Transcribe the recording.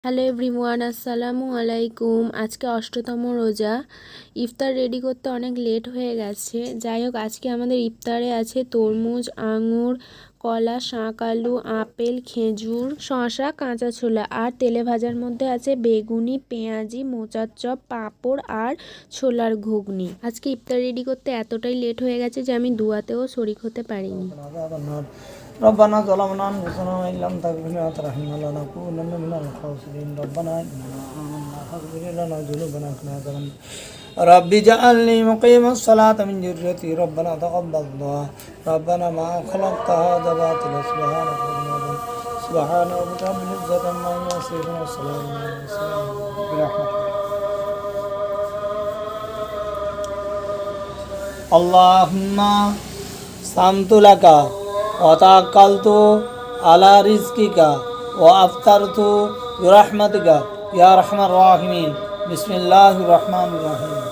Hello everyone, আসসালামু আলাইকুম। আজকে অষ্টতম রোজা। ইফতার রেডি করতে অনেক লেট হয়ে গেছে। যাই হোক, আজকে আমাদের ইফতারে আছে তরমুজ, আঙুর, কলা, শাঁক আলু, আপেল, খেজুর, শসা, কাঁচা ছোলা, আর তেলে ভাজার মধ্যে আছে বেগুনি, পেঁয়াজি, মোচার চপ, পাঁপড় আর ছোলার ঘুগনি। আজকে ইফতার রেডি করতে এতটাই লেট হয়ে গেছে যে আমি দুয়াতেও শরিক হতে পারিনি। ربنا ظلمنا أنفسنا وإن لم تغفر لنا وترحمنا لنكونن من الخاسرين ربنا إننا آمنا فاغفر لنا ذنوبنا وقنا عذاب النار رب اجعلني مقيم الصلاة من ذريتي ربنا تقبل دعاء ربنا ما خلقت هذا باطلا سبحان ربك رب العزة عما يصفون والسلام على المرسلين برحمتك اللهم صمت لك وتوكلت على رزقك وأفطرت برحمتك يا أرحم الراحمين بسم الله الرحمن الرحيم